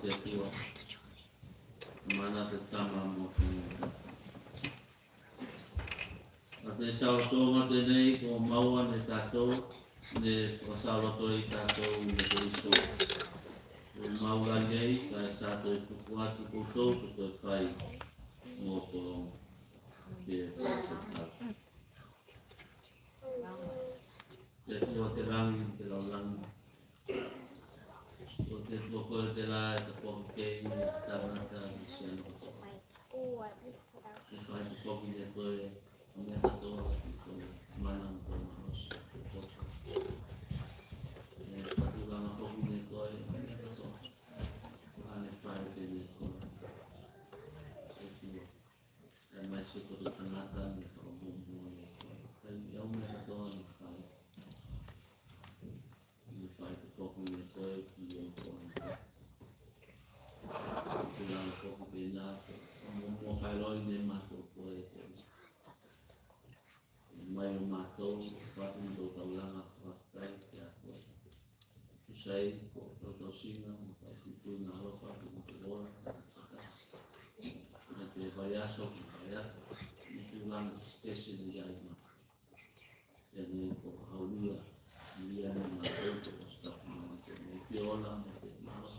te tua. Mana te tama mo te mua. A te sautonga te nei ko maua ne tātou, ne pasalato i tātou ne te iso. O maua nei, ka e sātou i puku atu koutou, ko te whai mō korongo. Te whakatau. Te tua te rangi, te laulangi. O te toko te la e te poki kei, te tamanata, te siano. Te whai te poki te toe, o mea tatoa, te mana mo te manos, te toko. E patulanga poki te toe, o mea tatoa. Ane whai te te toe. Te tua. E mai se koto tangata, ne whakamumu ne toe. Kai au mea tatoa, ne whai. Ne whai te poki te toe, ki o kone. Patulanga poki te nā, mo whairoi ne mātou koe e koe. Mai o mātou, whatu mo tau taulanga whakatai te a koe. Tusai, ko tau singa, mo tai tutu ngā ropa, mo te ora, me te vaiaso, mo vaiato, mo te langa stesi ni jaima. E nei ko haulia, lia ne mātou, ko stapu mo te me te ola, mo te maros.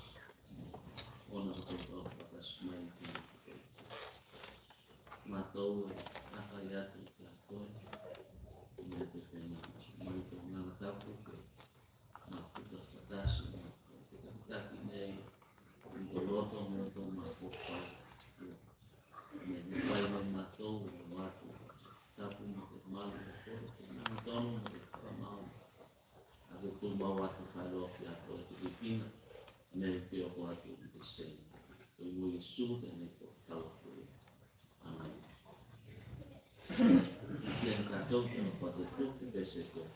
Ona ko tau whakasmai ki mo te mātou, akai atu te a koe. Me te whena, mai te ngana tapu, ma puta whatasi, te kakitaki nei, te roto mo tō ma whokau. Me te whai mai mātou, o mātou, tapu mo te malu o koe, te ngana tono mo te whakamau. A te tūmau atu whairofi ato e te pipina, me te oko atu i te sei. Te ui su te nei ko tauapuri, anai. Yang kacau yang pada tu kita sesuai.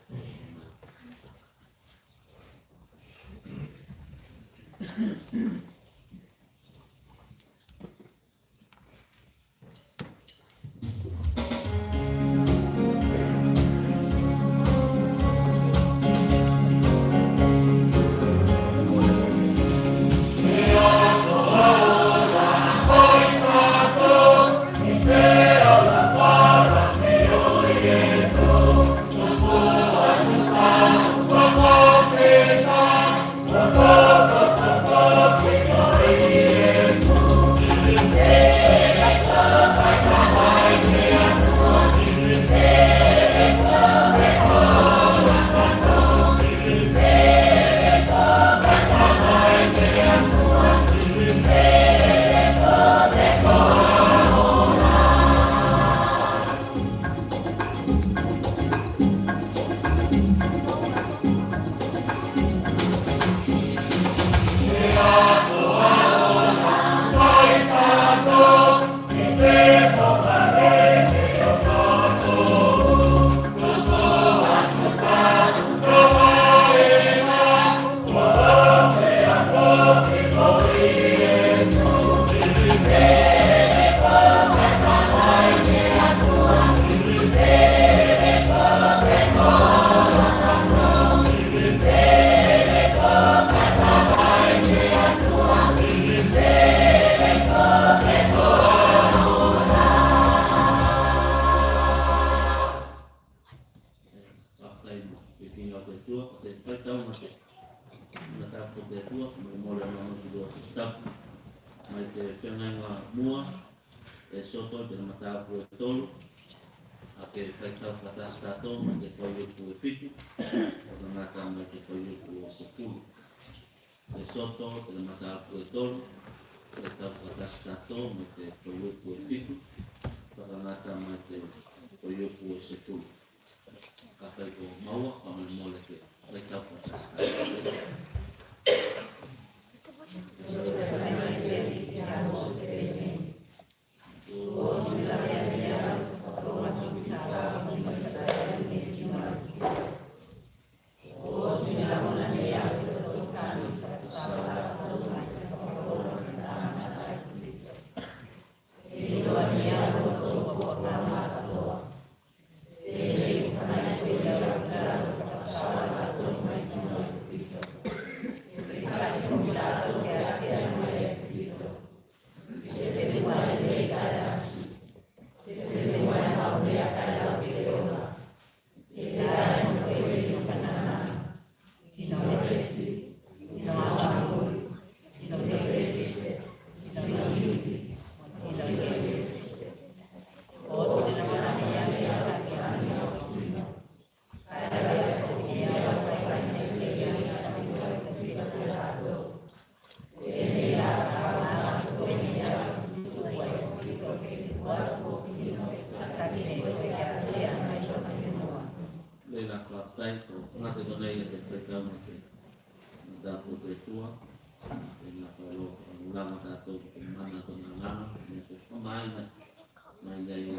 programa satu kemana atau mana pemain main dari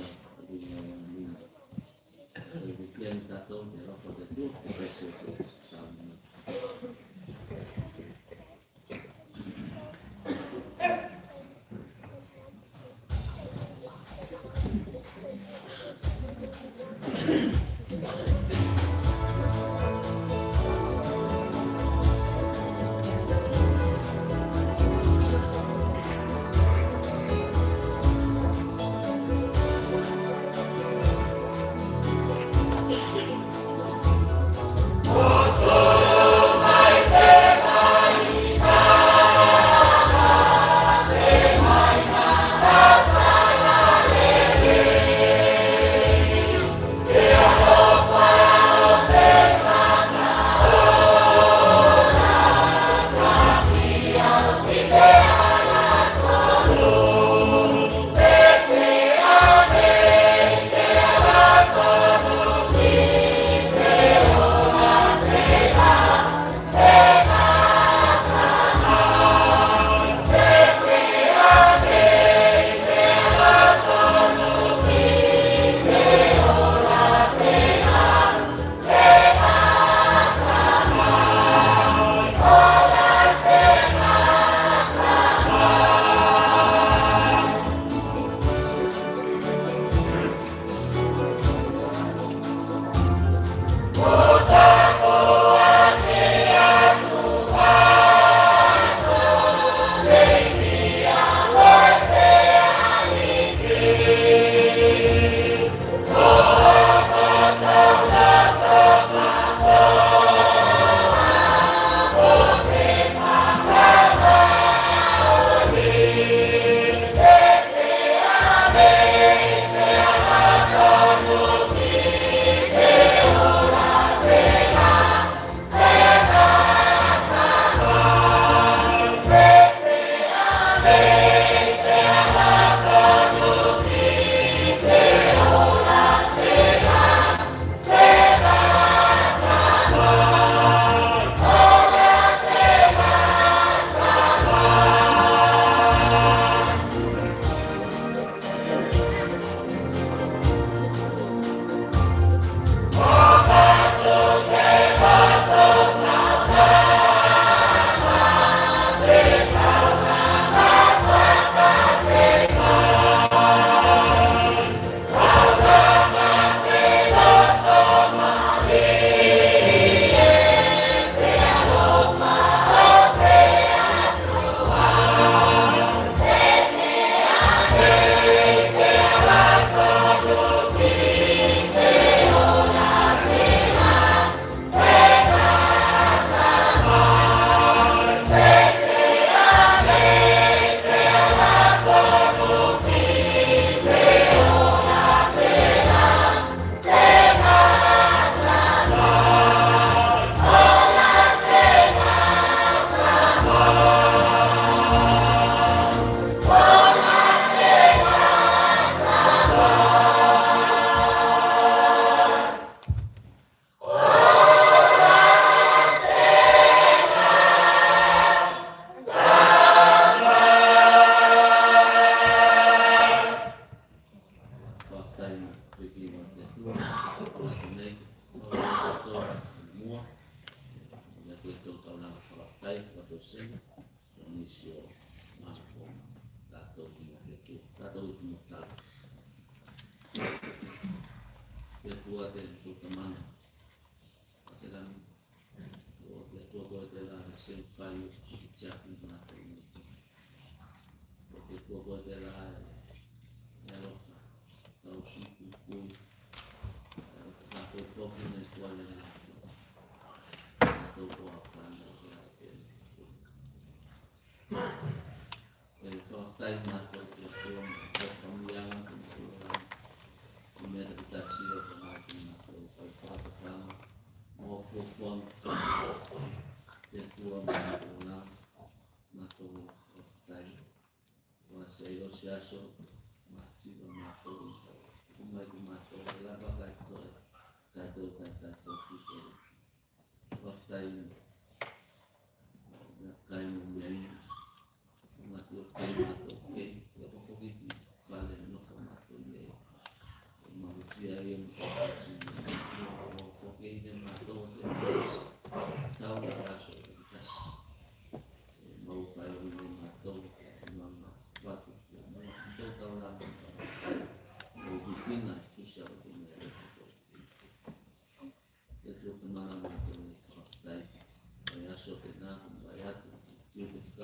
yang satu pada itu proses sama.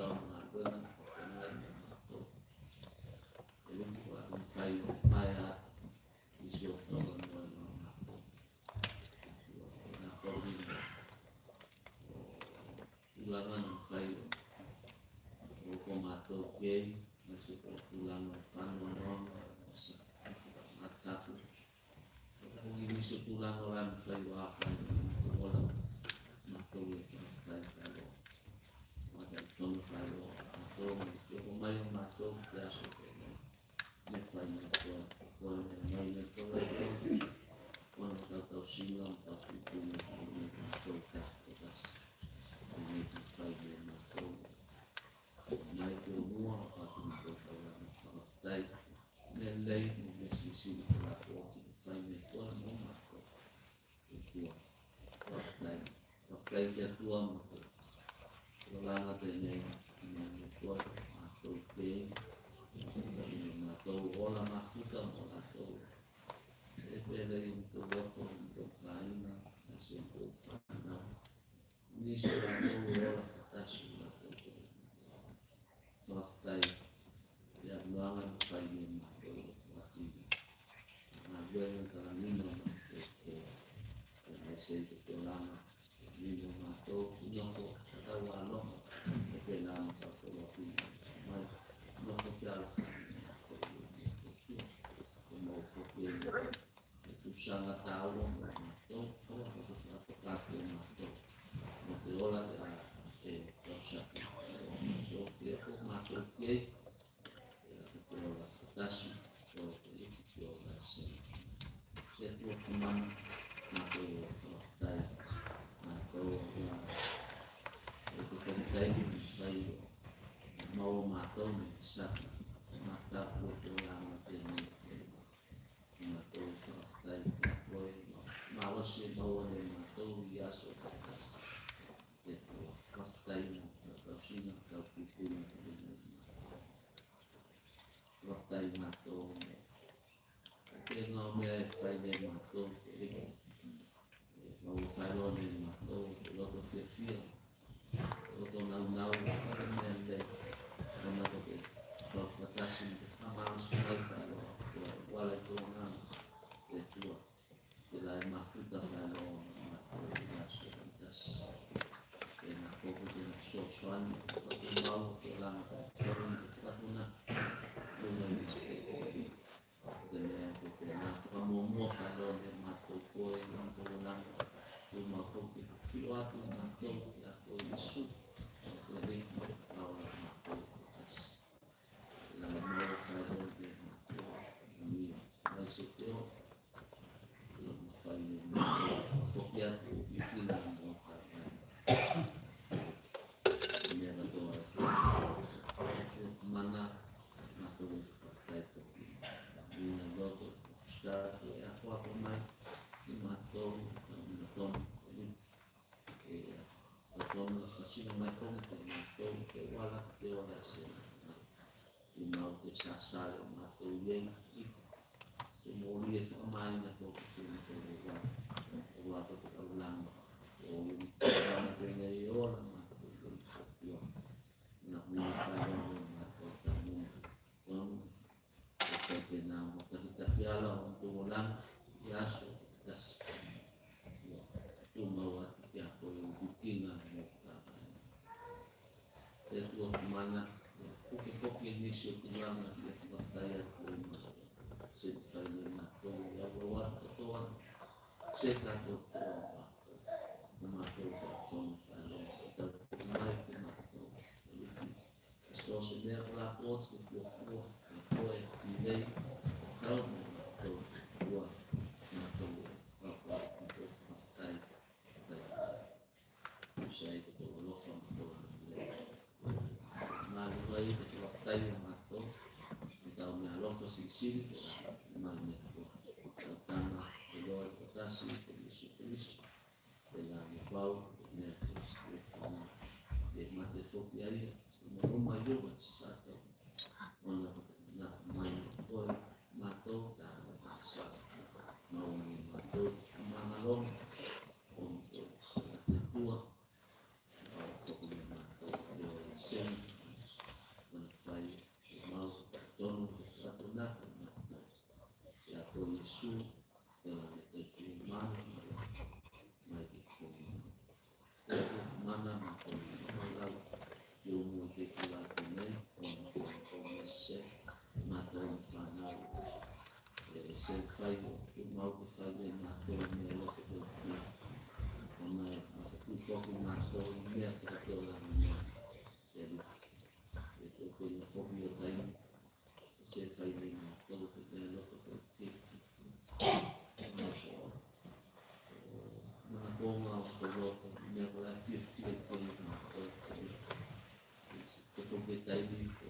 tahun lalu atau belum kayu maya isu tahun ulangan kayu hukum atau game masih ulangan panon mataku ini sepulang orang kayu apa orang atau kayu ada ton kayu atau pemain masuk biasa misalnya kalau main itu kalau tahu silam tapi punya atau kas ini kayu atau naik semua atau orang baik nilai investisi berlaku misalnya orang mau itu waktu tua orang ada yang tua atau ke atau orang masuk atau saya untuk waktu untuk lain masih untuk ini seorang orang atas fakta yang banget kayu atau wajib yang kalau minum itu saya itu lama minum atau nyokok atau walong itu lama satu waktu nyokok jalan mau fokus itu sangat tahu itu kalau satu kaki atau motola terusah itu dia masuk ke atas setiap teman atau itu penting saya mau matau bisa mata foto yang ini atau saya malas sih bawa dari matau biasa atas itu fakta yang atau sini atau pukul fakta yang atau ngomongnya kayak matau mau kalau ni matau lo kecil lo tahu karena kalau batas amal sungai kalau walaupun itu tidak masuk kalau matau masuk batas karena fokus dengan sosokan mau dalam orang terpuna kamu kalau dia matau kue matau ulang cuma fokus kilat matau atau isu lebih kalau matau batas dalam mau kalau dia matau ini masuk itu belum final fokus bikin mau ini ada tuh mana matau itu ini ada tuh aku main di matau ini atau masih matau ke walak ke orasi mau ke sasar matau yang semua dia main atau ke walak ke ulang orang punya orang matau itu nak mengajar matau kamu seperti nama kita piala untuk ulang biasa das itu bawa ya boleh bookingan itu mana pokok ini sekian ya saya sekian atau ya bawa atau sekian atau atau so sebenarnya lapor itu nilai kalau dua atau apa itu fakta saya itu loh malu itu fakta yang atau kita mengalami posisi malu tanah kedua kasih tulis dengan bau de mate fopiari rumah juga satu nak main boy mato dan mau mato mana long untuk tua pokoknya mato sen mātou I mea whakatau la mea. E tō koe na whoki o taimi, se whai nei mātou te mea loko koe te. Mana kōnga o ko roto, mea koe a whiwhia koe mātou te. Te toke taimi ko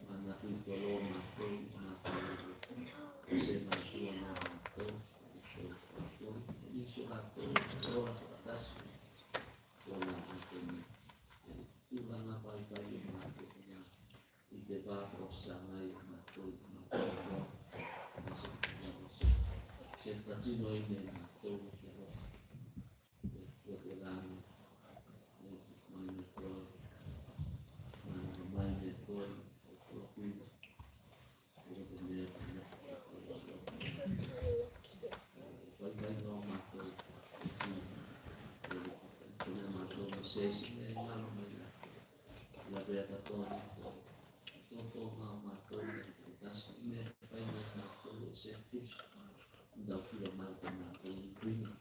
mana hui ko lo mātou, mātou se mātua nā mātou. Iso mātou, ora whakatasi. Ora mātou, tūranga pai o mātou ngā. I te wāwhao sāngai mātou, mātou. Se whatino I ne mātou, te roa. Te te rāni, mai me koe, mai me koe, o kua kuiwa. Ora te mea tana. Pai no mātou, tēnā mātou ma sēsi me ngāma mai nā. La rea tatoni, tōtō ngā mātou, te tasi me pai no mātou, e se tusi. Ndau kura mai te mātou, I kuina.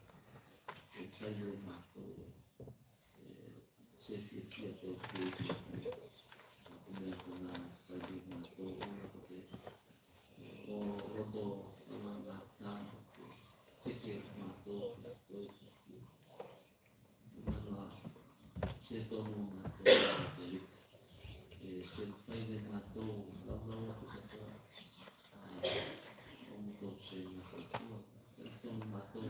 E pai no mātou, se whia tō kuia. Mea kona pai no mātou, ona ko te. O roto, ona ngā tāma. Teke mātou, koe. Mana se tono mātou, te rika. Se whaine mātou, lau atu katoa. O mātou se mātou tua. Te tono mātou,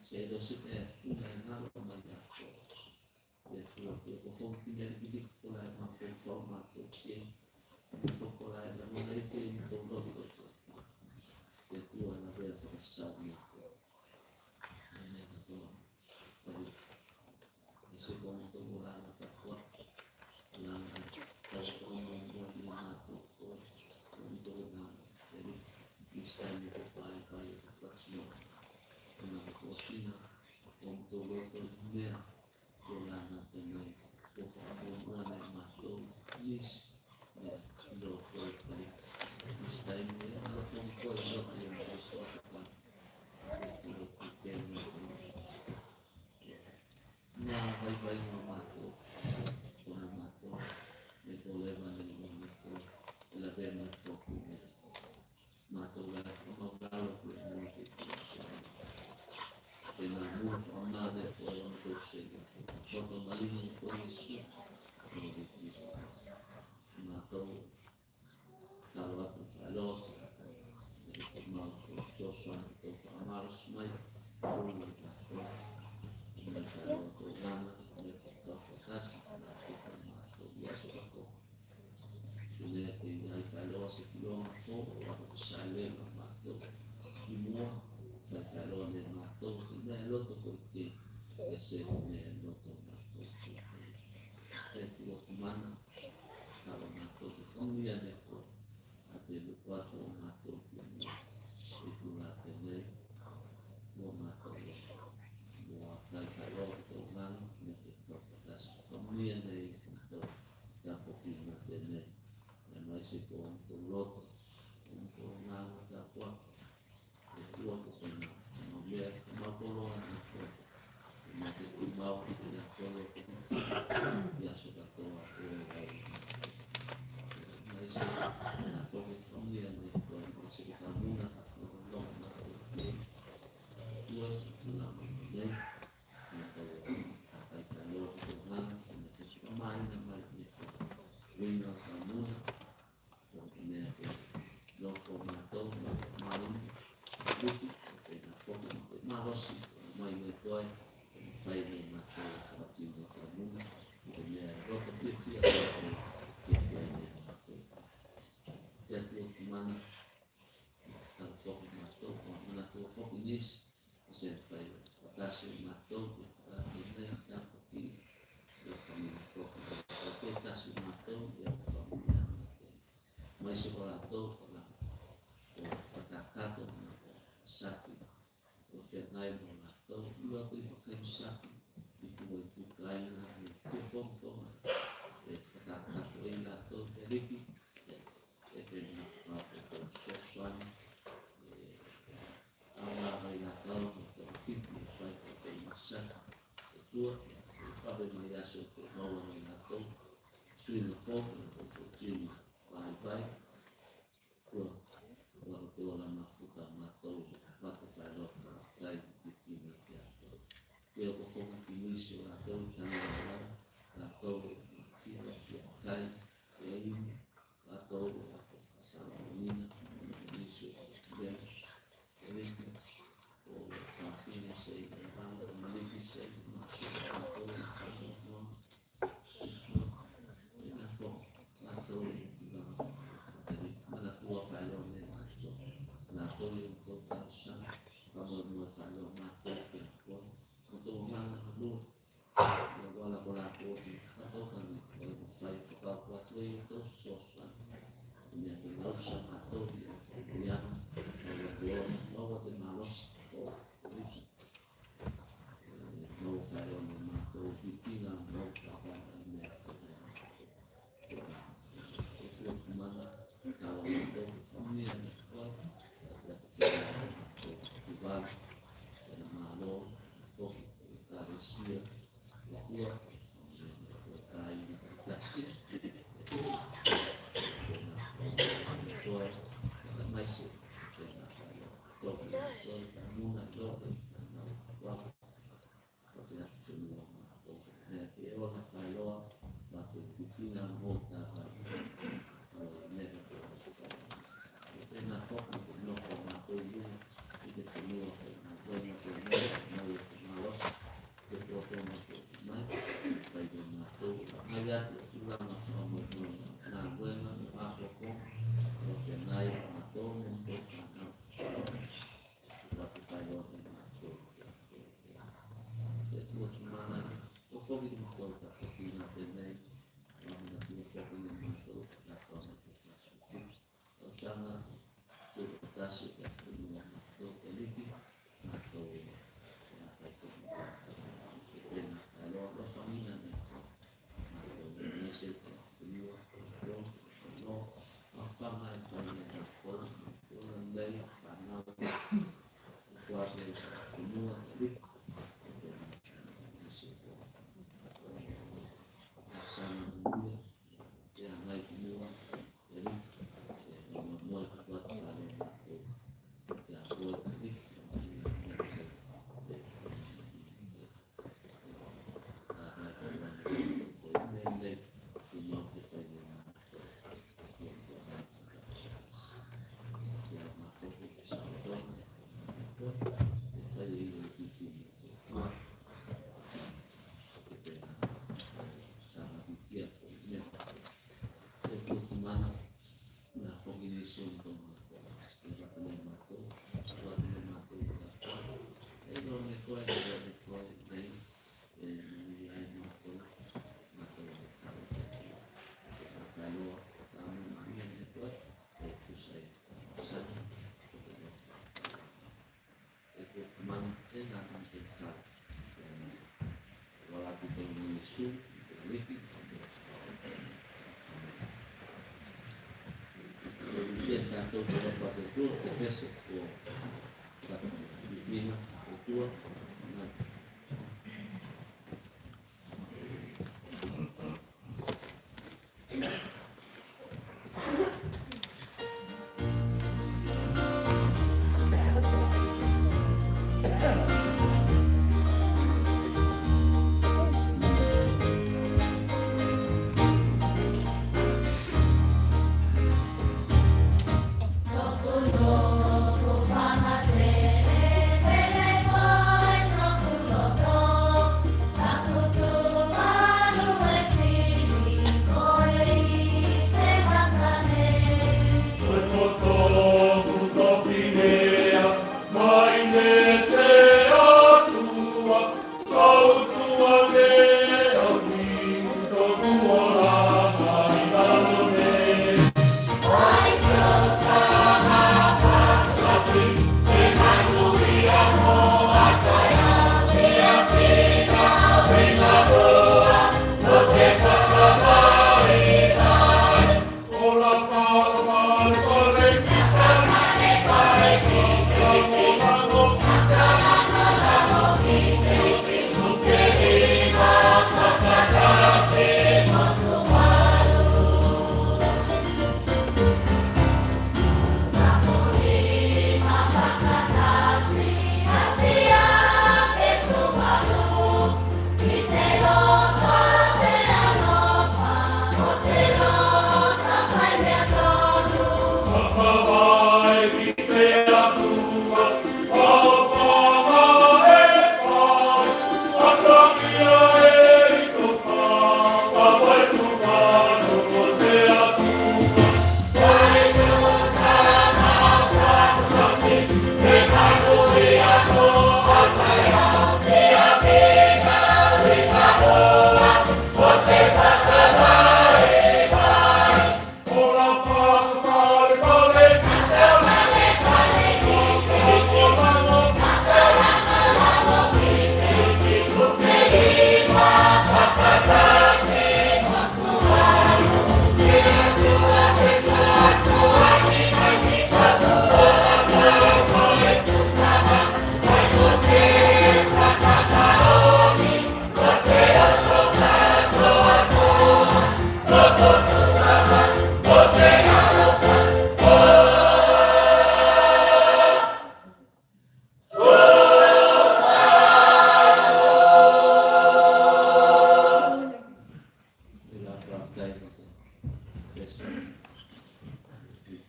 se dosi te una e ngaro mai mātou. Te fua te ofonki nere piti kola e mātou tau mātou te. Mātou kola e la muna I te mātou loto. Te tua na rea whakasau mātou. Se como todo la tatua la todo mundo I nato con todo la del cristiano que pai flaxio una cocina con todo el mea con la nato nei o fa buona mato nis lo puoi fare cristiano alla con quello che è so Nā vai no mātou, kona mātou, me tō lewa nei o mātou, e la vea mai whoku me. Mātou la mau galo kua mua te kua. E nā mua whamade kua o mātou se. Koto marino kua Yesu, kua te kua. Mātou, talo atu whaelosa, e te mau kua Joshua, tō whaamaros mai, kua te kua. Tua, Ave Maria. itu sosan punya tinggal sama atau yang bahwa di malos polisi mau kalau atau pimpinan mau apa itu mana kalau itu ini yang igual dan malo untuk karusia itu kain plastik Tanto por el club de peso o la divina cultura. Pele pele pesa.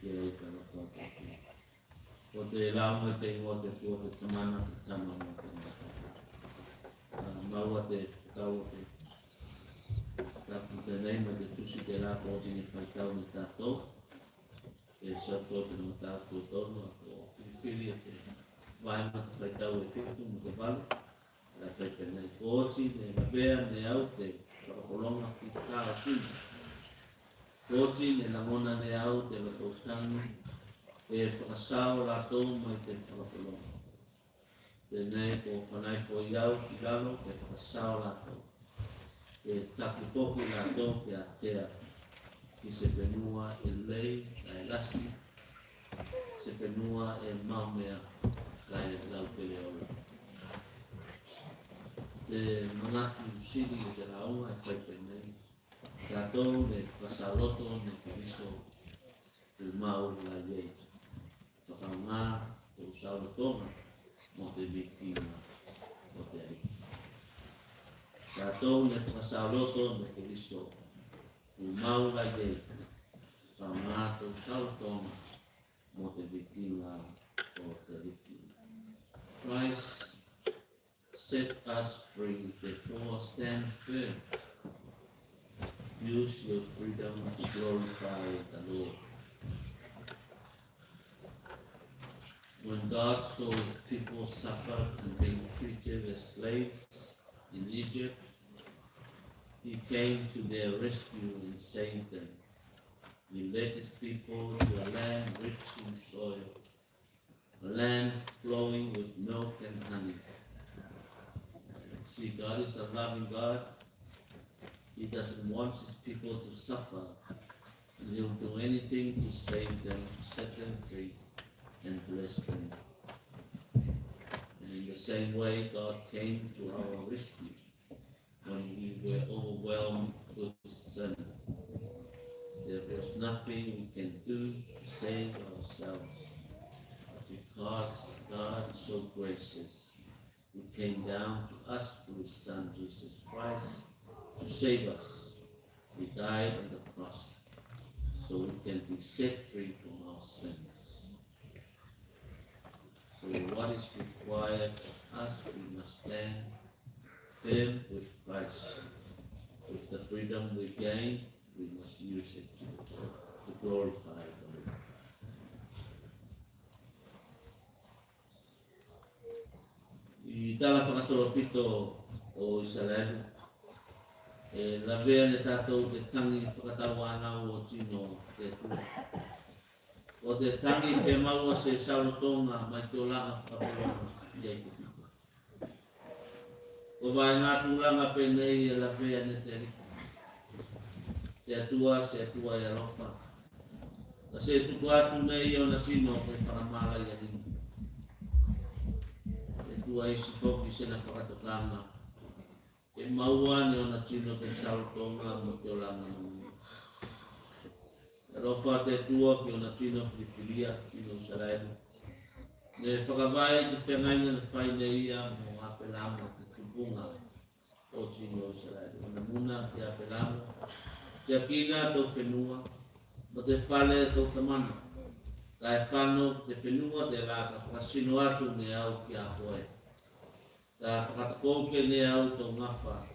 Kira itu kalau foto. Foto lama tengok te foto temana sama macam. Mau te kau te. Tapi tenai macam tu si kira kau jenis kau ni tato. Satu te no tato tono atau pilih te. Vai macam kau itu mungkin bal. Tapi tenai kau si ne bea ne au te. Kalau kolong aku tahu. Koti ne namona ne au te latotanu e whakasao lato mai te whakapolonga. Tēnei ko whanai ko iau ki galo ke whakasao lato. E taki foki lato ke atea ki se whenua e lei kai lasi, se whenua e maumea kai lau pele ola. Te manaki usiri e te raunga e whaipenei. Katou ne pasaloto ne Kristo te mau la ye. Whakaunga te usaulotonga mo te vikina o te ari. Katou ne pasaloto ne Kristo te mau la ye. Whakaunga te usaulotonga mo te vikina o te vikina. Christ set us free, therefore stand firm. Use your freedom to glorify the Lord. When God saw his people suffer and being treated as slaves in Egypt, he came to their rescue and saved them. He led his people to a land rich in soil, a land flowing with milk and honey. See, God is a loving God. He doesn't want his people to suffer, and he'll do anything to save them, set them free, and bless them. And in the same way, God came to our rescue when we were overwhelmed with sin. There was nothing we can do to save ourselves. But because God is so gracious, he came down to us through his Son, Jesus Christ, to save us. He died on the cross so we can be set free from our sins. So what is required of us, we must stand firm with Christ. With the freedom we gain, we must use it to glorify the Lord. I tala whakasolopito o Israel, la vea ne tātou te tangi whakatawana o tino te tua. O te tangi whe maua se saulotonga mai te olanga whakapolonga i eiko pito. O vai ngā tūranga penei e la vea ne te rika. Te atua se atua e alofa. La se tuku atu nei o na sino te whakamara i adini. Te tua isi toki se na whakatokanga. E maua ne ona tino te saulotonga mo te olanga manu. E rofa te tua ki ona tino Filipilia, tino Saraibu. Ne whakawai te whengainga na whaine ia mo apelamo te tupunga o tino Saraibu. Ona muna te apelamo. Te akina tau whenua, mo te whale tau tamana. Kai whano te whenua te raka whakasino atu ne au ki a hoe. Ka whakatakoke ne au tō ngawha,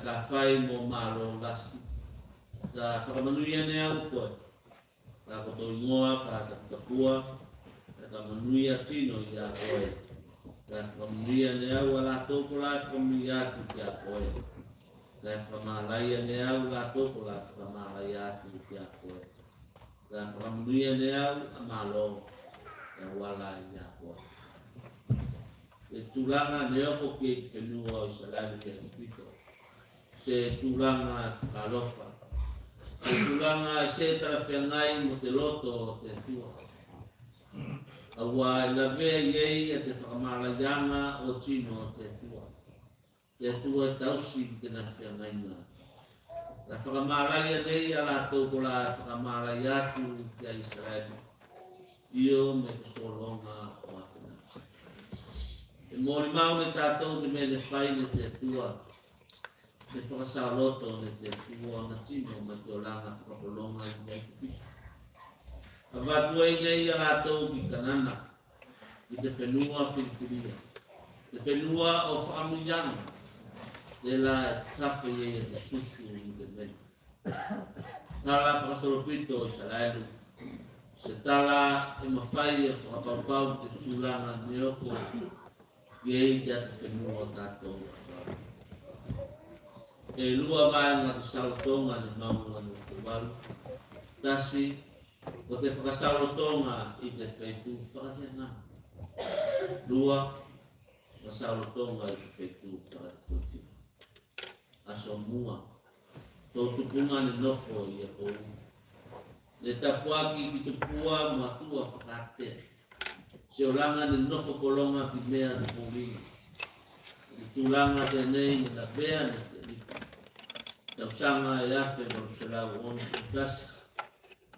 ka whai mō mālo lasi, ka whakamanuia ne au koe, ka koto ingoa, ka takapua, ka manuia tino i a koe, ka whakamanuia ne au a la tōko lai whakamanuia atu ki a koe, ka whakamalaia ne au la tōko lai whakamalaia atu ki a koe, ka whakamanuia ne au a mālo, ka wala i a koe. Se tulanga ne opo ke whenua o Israel ke pito. Se tulanga kalofa. Se tulanga se tarawhengai mo te loto o te tua. Awa la vea iei a te whakamalayanga o tino o te tua. Te tua e tausi ki te na whengai nga. La whakamalaia nei a la tōko la whakamalai atu ki a Israel. Io me kusolonga o atu. E mori mau ne tātou te mene whai ne te tua. e whakasaloto ne te kua na tino mai te olanga whakapolonga i nei te piki. A wātua i nei a rātou ki kanana i te whenua whiriwhiria. Te whenua o whakamuiana te la tape i te susu i te meni. Tala whakasoropito i Sarailu. Se tala e mawhai e whakapaupau te tūlanga ni oko i ei te ate whenua tātou. E lua vai ngā te sautonga ni maunga ni te waru. Tasi, ko te whakasautonga i te whaitu whakatenga. Lua, whakasautonga i te whaitu whakatenga. Aso mua, tō tupunga ni nofo i a kou. Le tapuaki ki tupua matua whakatea. Se oranga ni nofo kolonga ki mea ni kōwinga. Ni tūlanga tenei ni la bea ni tausanga e afe maruselau onu kutasi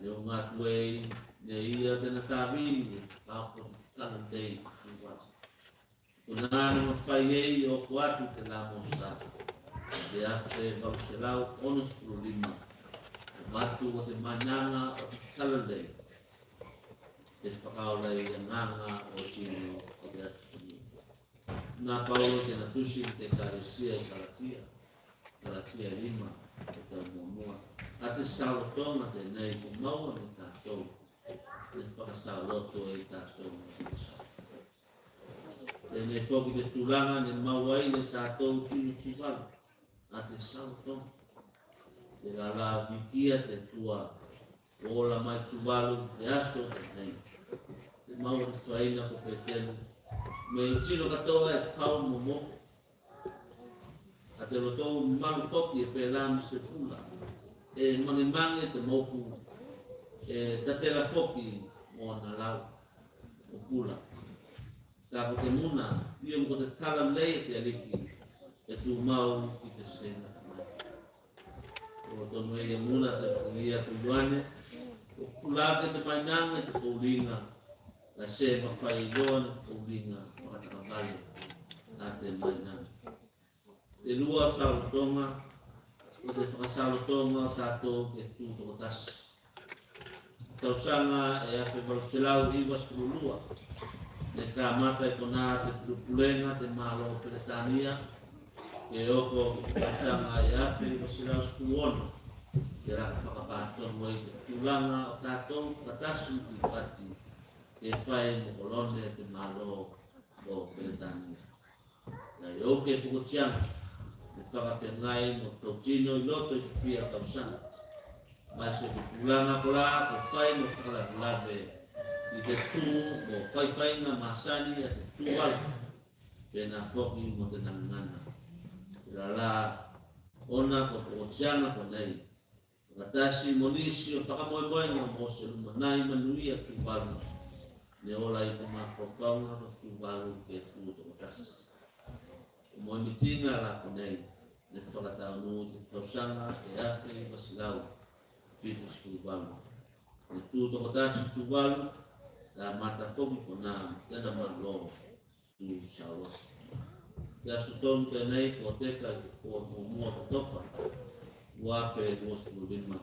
ne o ngā tuei ne ia tena kāwini kāko tānandei kuwasi. Kunāna mawhai ei o kuatu te la mosa te afe maruselau onu spurulima matu o te mananga o te talalei te whakaolai a nganga o sino o te atu. Nā paulo te natusi te kāresia i Karatia. Karatia lima o te mua. A te sautonga te nei ko maua ni tātou. Te whakasauloto e tātou. Te nei whoki te tūranga ni maua i ni tātou tūru tūwala. A te sautonga. Te rala wikia te tua. Ola mai tūwalu te aso te nei. Te maua ni tuaina ko petenu. Me tino katoa e pau mo moko. A te rotou malu foki e pēlamu se pula. E mangimangi te moku e tatera foki mo na lau o pula. Ka ko te muna, ia mo te tala lei te aliki e tu mau ki te senga tamai. O tonu e muna te pakiria tu yuane, o pula ke te painanga te kouringa, la se mawhai loan kouringa o katakabale a te mainanga. Te lua sautonga, o te whakasautonga tātou ke tūtoko tasi. Tausanga e ape maruselau iwas kurulua. Ne ka mata e kona te pulenga te malo o Peretania. Ke oko tausanga e ape maruselau skuona. Te raka whakapātonga i te tūlanga o tātou katasu i pati. Ke whae mo kolone te malo o Peretania. Nei oke pukotianga. Whakawhengai mo tau tino i loto i pia tausanga. Mai se kupulanga kola, ko whai mo whakalawelawe i te tū mo whaiwhainga masani a te tūwala. Pena whoki mo te nangana. Ira la ona ko pōtianga ko nei. Whakatasi monisi o whakamoemoenga mo se rumanai manuia tūwala. Ne ola i te mawhakaunga o tūwala ke tūtoko tasi. Mo mitinga la ko nei. Ne whakatau no te tausanga e afe i wasilau whitus tūwalu. Ne tūtoko tasi tūwalu la mata whoki ko nā tena malo tū sawa. Te asu tonu tenei ko teka ko mua katopa ua afe e mos kurima.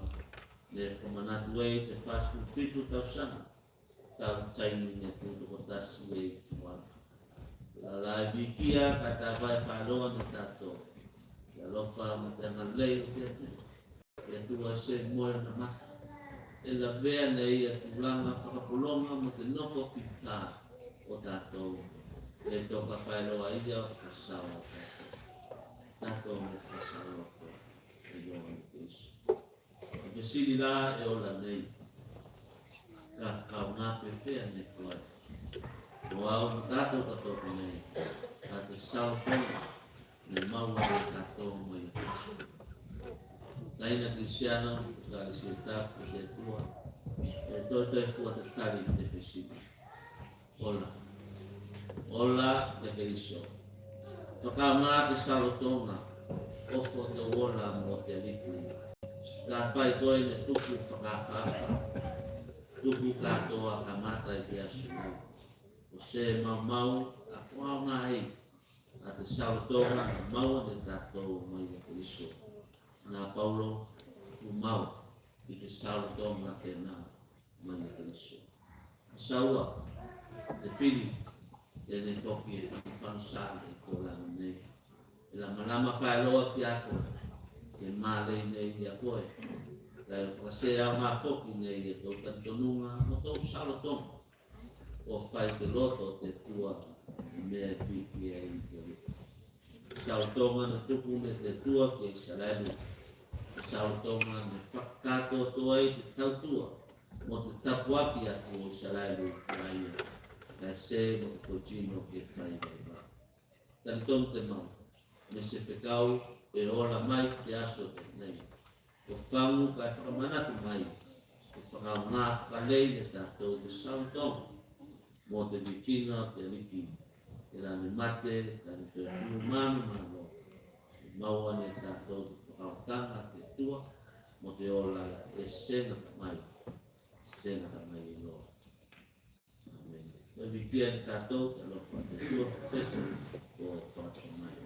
Ne whamanatu ei te whasku whitu tausanga tau taini ne tūtoko tasi e tūwalu. La lai bikia ka tā vai whairoa ni tātou. Ya lofa mo te ngalei o te atu. E tua se moe na mata. E la vea nei e tūlanga whakapolonga mo te nofo whita o tātou. E toka whairoa ia o whasawa tātou. Tātou me whasawa ko e ioa ni Kristo. E pesiri la e ola nei. Ka whakau ngā pewhea ne koe. O au tātou tātou nei. Ka te sao tonga. Ne maua e tātou mo i Kristo. Taina Cristiano, ka le sietapu se tua. E toi fua te tari te pesiri. Ola. Ola te Kristo. Whakau ngā te salotonga. Ofo te ola mo te aliku. Ka whai koe ne tuku whakawhaka. Tuku katoa ka mata i te asu. O se mau a kua ngā ei. te sautonga na maua ne tātou mai o Kristo. Nā Paulo u mau i te sautonga tēnā mai o Kristo. Saua te pili tēnei toki e whansāne i tō lana nei. E la manama whaeloa ki ako ke mālei nei i a koe. Kai whakasea o mā whoki nei i tō tantonunga mo tō sautonga. O whai te loto te tua mea piki e i te rito. Sautonga na tuku me te tua ke salailu. Sautonga na whakato toa i te tautua. Mo te tapuaki atu o salailu praia. Kai se mo te kojino ke whai reba. Tanton te mau. Me se whekau e ola mai te aso te nei. O whangu kai whakamanatu mai. O whakau ngā whalei ne tātou te sautonga. Mo te wikina te riki. E rane mate, rane te humanu mano. Maua ne tātou te whakaotanga te tua. Mo te ola e sena mai. Sena mai i loa. Amen. Me wikia ni tātou te lofa te tua. Pesa o whaka mai.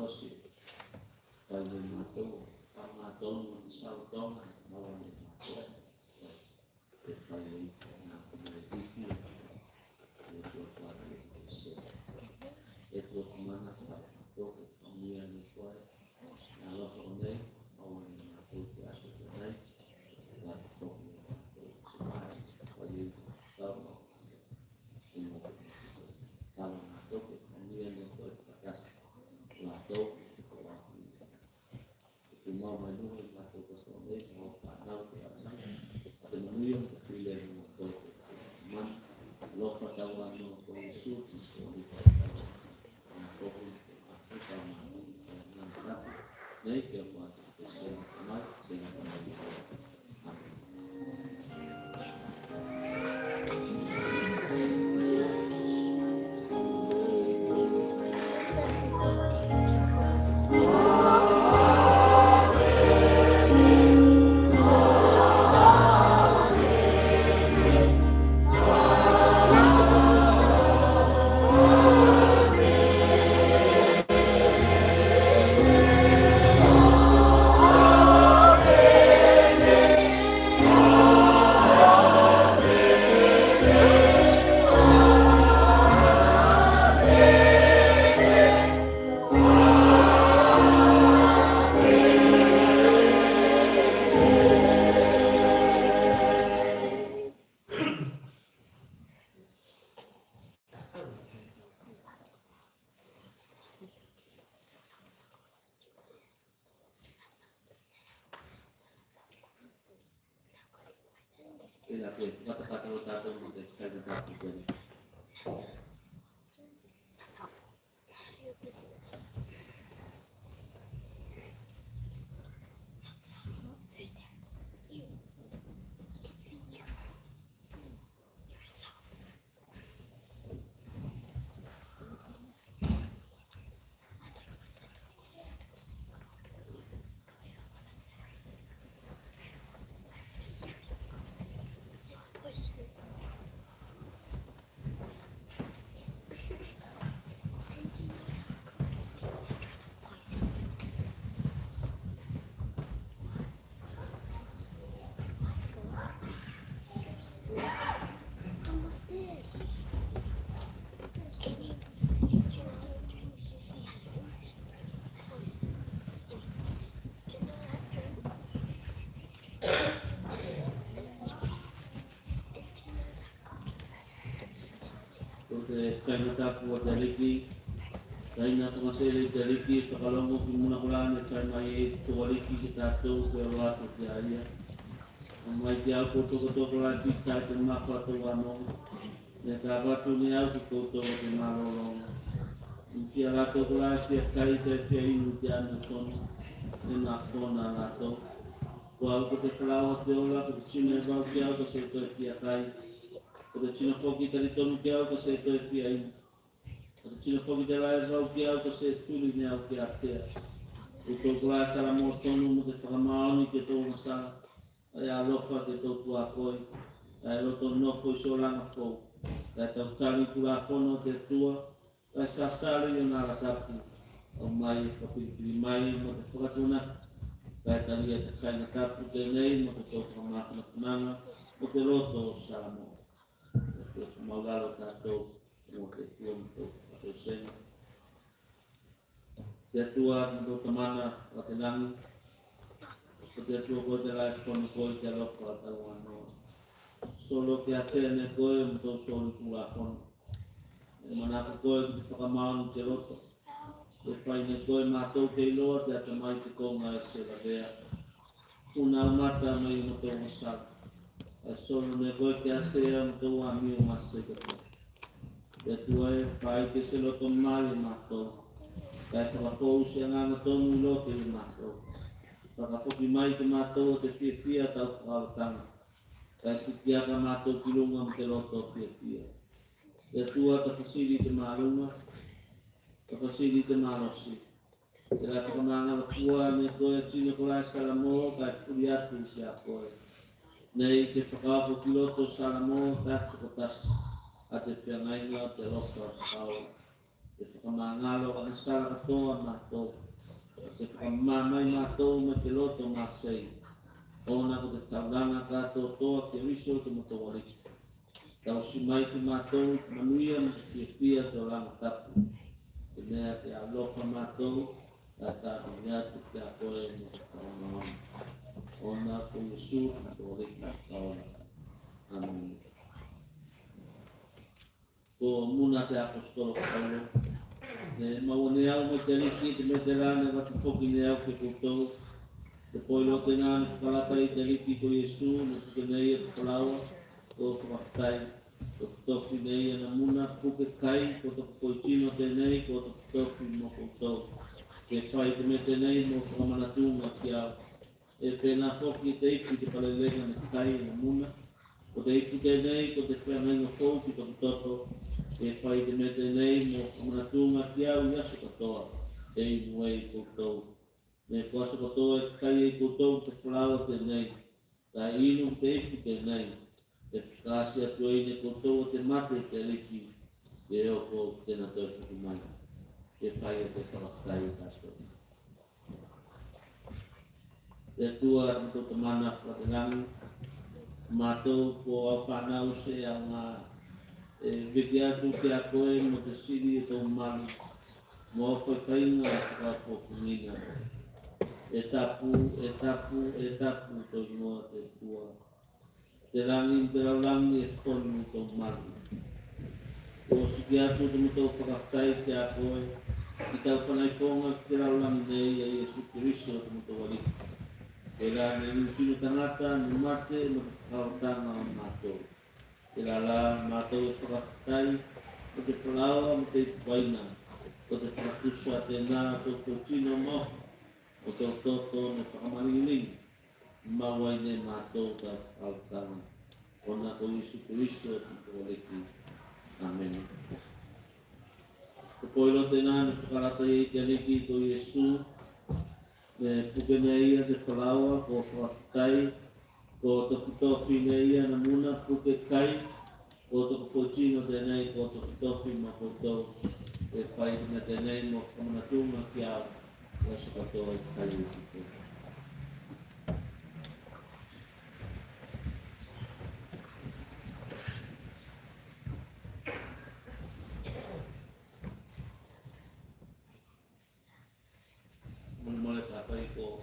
osi kaya mato pamaton salton mawan mato kaya na kumaitik itu kuat itu itu mana itu kemudian itu kalau onde mawan mato biasa naik lalu supaya kaya tahu kalau masuk kemudian itu batas lato itu mau maju lato ke sana mau panau ke sana ada menuyung ke filer lato man lo patawan no ko isu di na ko aku sama nanti naik ke buat kesel amat sehingga kata-kata satu kata-kata kainata buat daliki kainata masih daliki kalau mau menggunakan kainai tualiki kita tu keluar kerjanya mai dia foto lagi chat mak foto wano ya kabar tu ni aku foto di malolong dia lato kelas dia kali saya ini jangan son enak sona lato kalau kita selawat deola ke sini baru dia ke situ dia kai Ada cina foki tadi tonu kiau ke se te fiai. Ada cina foki tadi lai rau kiau ke se tuli ni au ki atea. Uto kelas salam tonu mu te whakamau ni ke tō masala. Ai alofa ke tō tua koi. Ai roto nofo i solanga fō. Ai tau tali kula whono te tua. Ai sastari o nara tapu. Au mai whapipiri mai mo te whakatuna. Ai tali e te kaina tapu te nei mo te tō whakamaka punanga. Mo te roto o salamo. Magalo tato mo te tuonto ato sena te atua no tamana o te langi te atua ko te lai kono ko te lofa tau ano solo ke atene koe mo tau solo kula kono e manaka koe ki whakamau te roto e whaine koe mātou te iloa te atamai te konga e se la vea una mata mai mo tau masaka solo ne koe te astea mo tau amio masa te koe. Te tuae whai te se loto mali mātou. Kai whakafou se anganga tonu lote i mātou. Whakafoki mai te mātou te whiawhia tau whakawatanga. Kai sikiaka mātou ki lunga mo te loto whiawhia. Te tua ta whasiri te mārunga. Ta whasiri te mārosi. Te rai whakamanga wa kua me koe tino kolai salamo kai whuri atu si a koe. Nei te whakapo ki loto salamo tatu kotas a te whiangainga o te roka whakao. e whakamangalo ana sara katoa mātou, e whakamamai mātou me te loto māsei, ona ko te tauranga kātou toa ke riso te matawariki. Tau si mai ki mātou, manuia mo te pia te oranga tapu. Te mea te alofa mātou, ta mea te te akoe mo te whakamangalo. Ona ko Yesu, ko reki taona. Amen. Ko muna te apostolo Paulo. Ne maune au me te riki, te me te rane watu poki ne au ke koutou. Te poilo te ngāne whakalata i te riki ko Yesu, ne te nei e te whalaua, ko whakatai, ko tofi nei e na muna, puke kai, ko te koitino te nei, ko te tofi mo koutou. Ke whai te me te nei mo whakamanatunga ki au. E pēnā whoki te ipu te palelenga ne kai e na muna, ko te ipu te nei, ko te whenenga whou ki toki toto, e whai te me te nei mo whakamanatunga ki au i aso katoa, e imu e i koutou. Ne kuasa katoa e kai e koutou te whalaua te nei, ka inu te ipu te nei, e whikasi atu e ne koutou te mate te riki, e oko tēnā tau whukumai, e whai e te whakatai i katoa. E tua mto te mana whatengangi, mātou ko au whanau se a ngā viki atu te a koe mo te siri e tau mani, mo au whaikainga e whakawhokuminga. E tapu toi noa te tua. Te rangi te raurangi e stonu mo tau mani. Ko siki atu te mto whakawhai te a koe, ki tau whanaikonga ki te raurangi nei a Yesu Kiriso te mto wariki. E la ne nusino tangata, ni mate, mo te whakaotanga o mātou. E la mātou e whakawhai, mo te whalaua, mo te waina, ko te whakatusa te nā tō kōtino mo, o tō tōtō ne whakamaringiringi, mawai ne mātou ta whakaotanga. Ona ko Yesu Kiriso te mto wariki. Amen. Ko poilo te nā ne whakarata i te riki ko Yesu, ne puke ne ia te whalaua, ko whawhai, ko tofi ne ia na muna, puke kai, ko toko whautino te nei, ko tofi ma koutou, e whai tina te nei mo whamanatunga ki au, o se katoa i kai i koutou. Mula sampai ko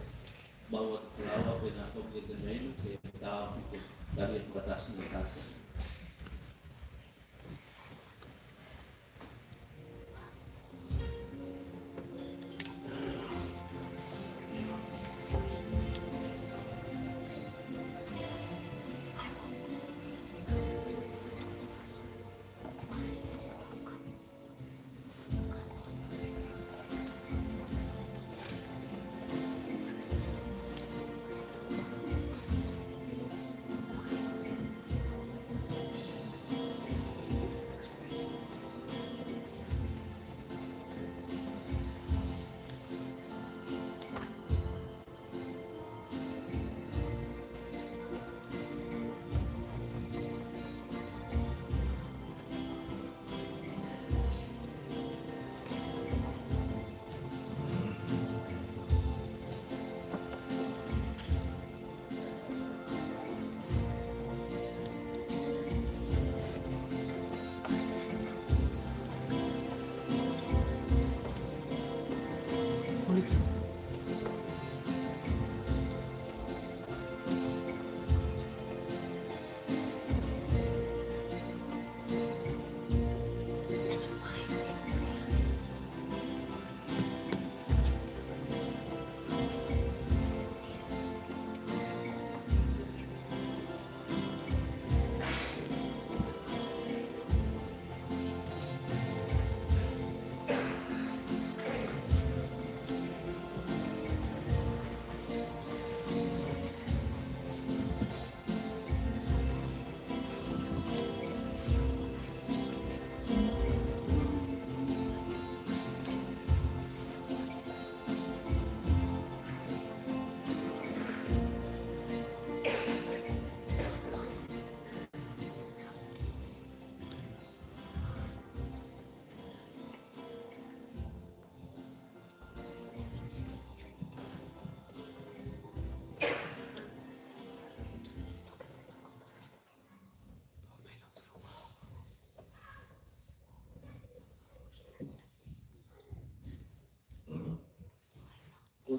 bawa te whalaua koe nā whoki e te meinu ke tāo whiko tari e whakatasi ni tātou.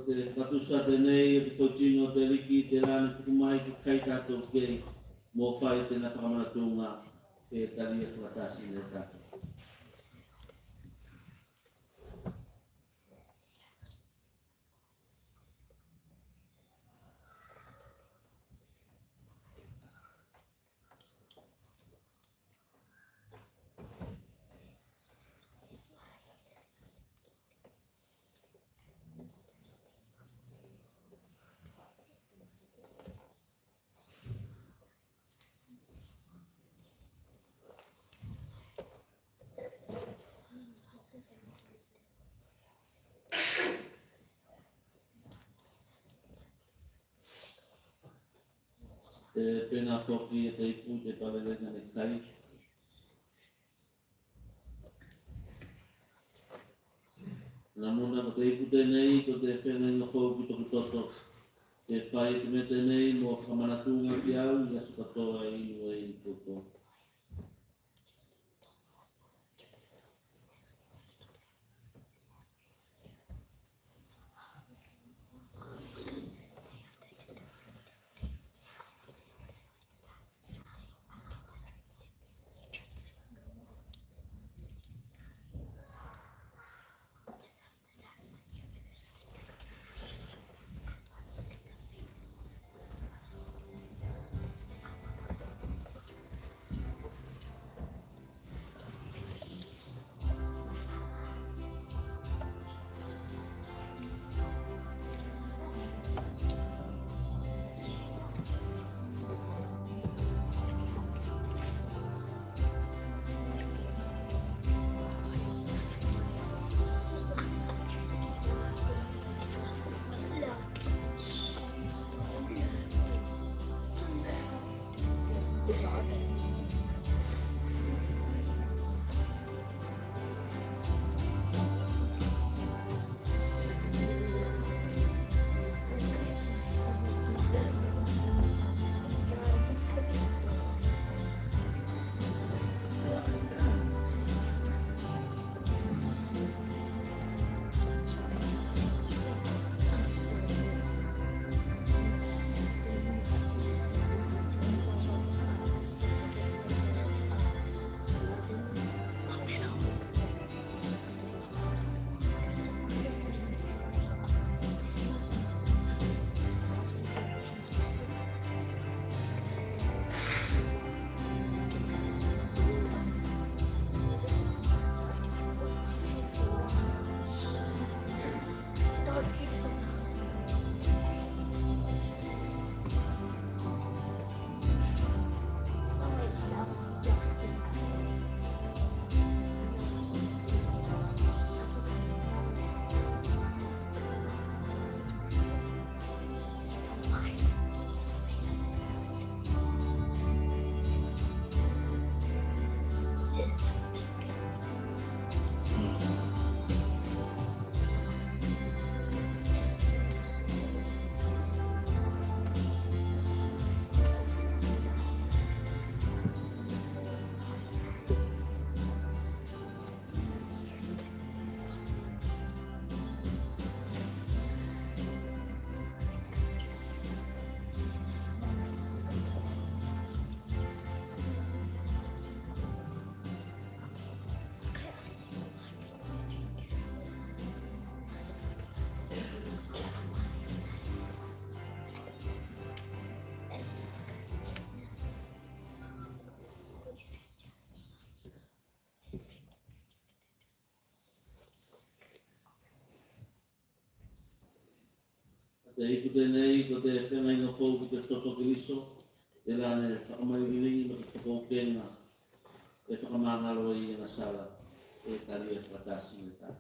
te katusa te nei o te koutino te riki te rāne tuku mai ki kai tātou kei mō whai tēnā whakamanatunga e taria whakatasi nei tātou. Te pena whoki e te ipu te pawerenga ne kai. Nā muna ko te ipu tēnei, ko te whenga inga whau ki toku toto. Te whai te me tēnei mō whamanatunga ki au, ia sukatoa e inu e inu toto. Te ipu tēnei, ko te whenga inga whau ki te toto ki liso, te rāne whakamaringi no te whakaukenga, e whakamangaro i ngā sala, e tari e whakatasi me tā.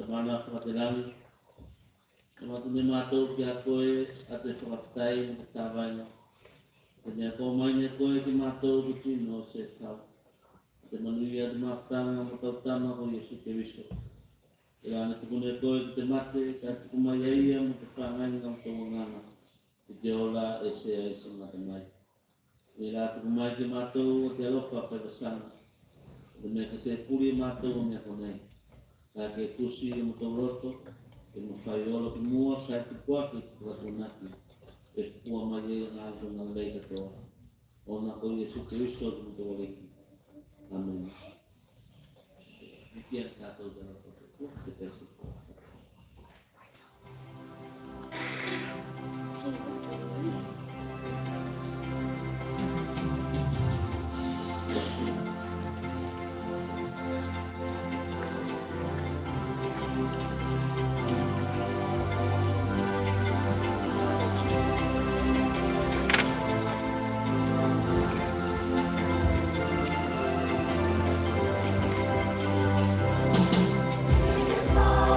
tamana whakatelangi. Tamatu ne mātou ki a koe a te whakawhitai mo te tāwaina. Te mea kōmaine koe ki mātou ki tino se tau. Te manuia te māwhtanga mo tautama o Iesu Keriso. E rāna tukune koe ki te mate, ka tukumai aia mo te whangainga mo tō ngana. Te geola e se a isa ngata mai. E rā tukumai ki mātou o te alofa whakasana. Te mea ka se puri mātou o mea konei. Ka ke kusi mo tō roto, ke mo whai olo ki mua, ka te kuake ki katunati. E pua mai e ngā zona lei katoa. O nā ko Iesu Keriso ki mo tō reiki. Amen. Vikian tātou tana kote, te pēsi. Bye.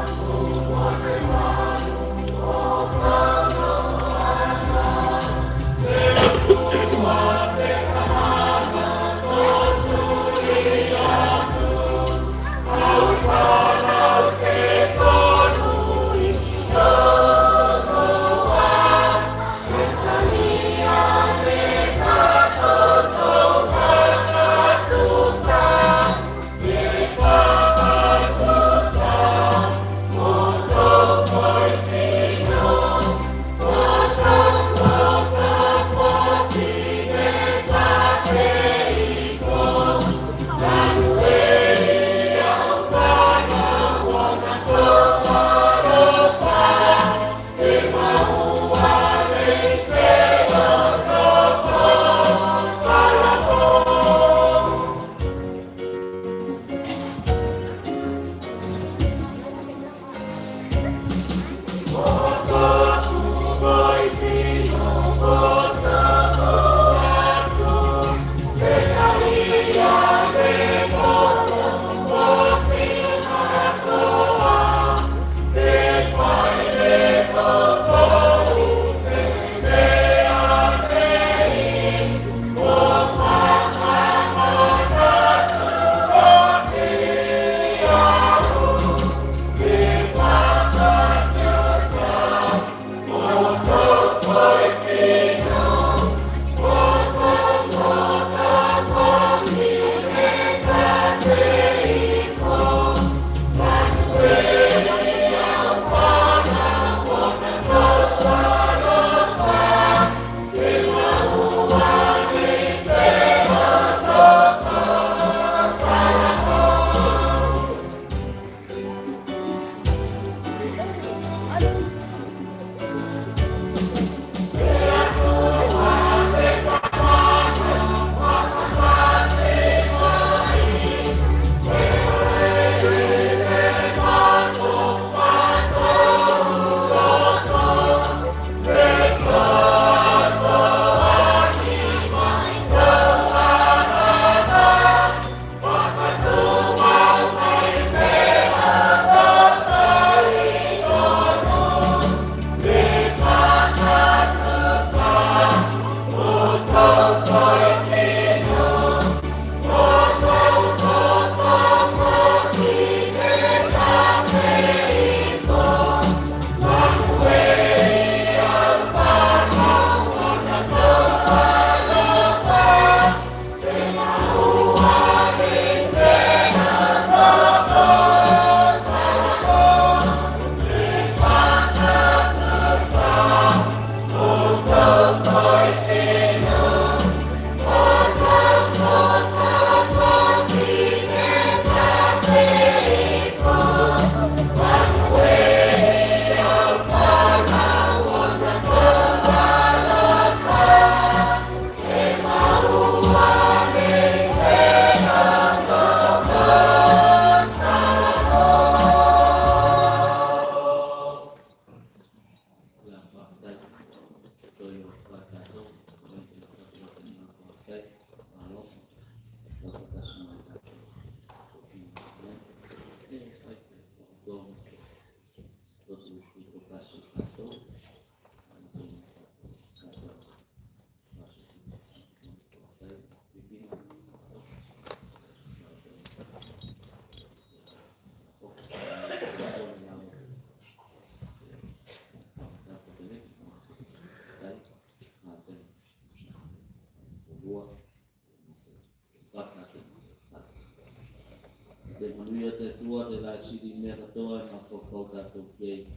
kia katoa e mawhawhau tātou kei.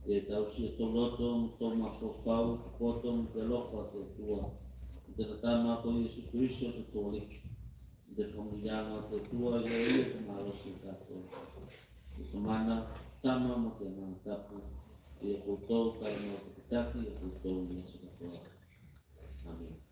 E tausi e toloto, tō mawhawhau, poto te lofa te tua. Te tatama ko Yesu Christo te tōliki. Te whamuianga te tua i o ia te marosi tātou. Te mana tama mo te mana tapu. E koutou kai mo te pitaki e koutou i Yesu katoa. Amen.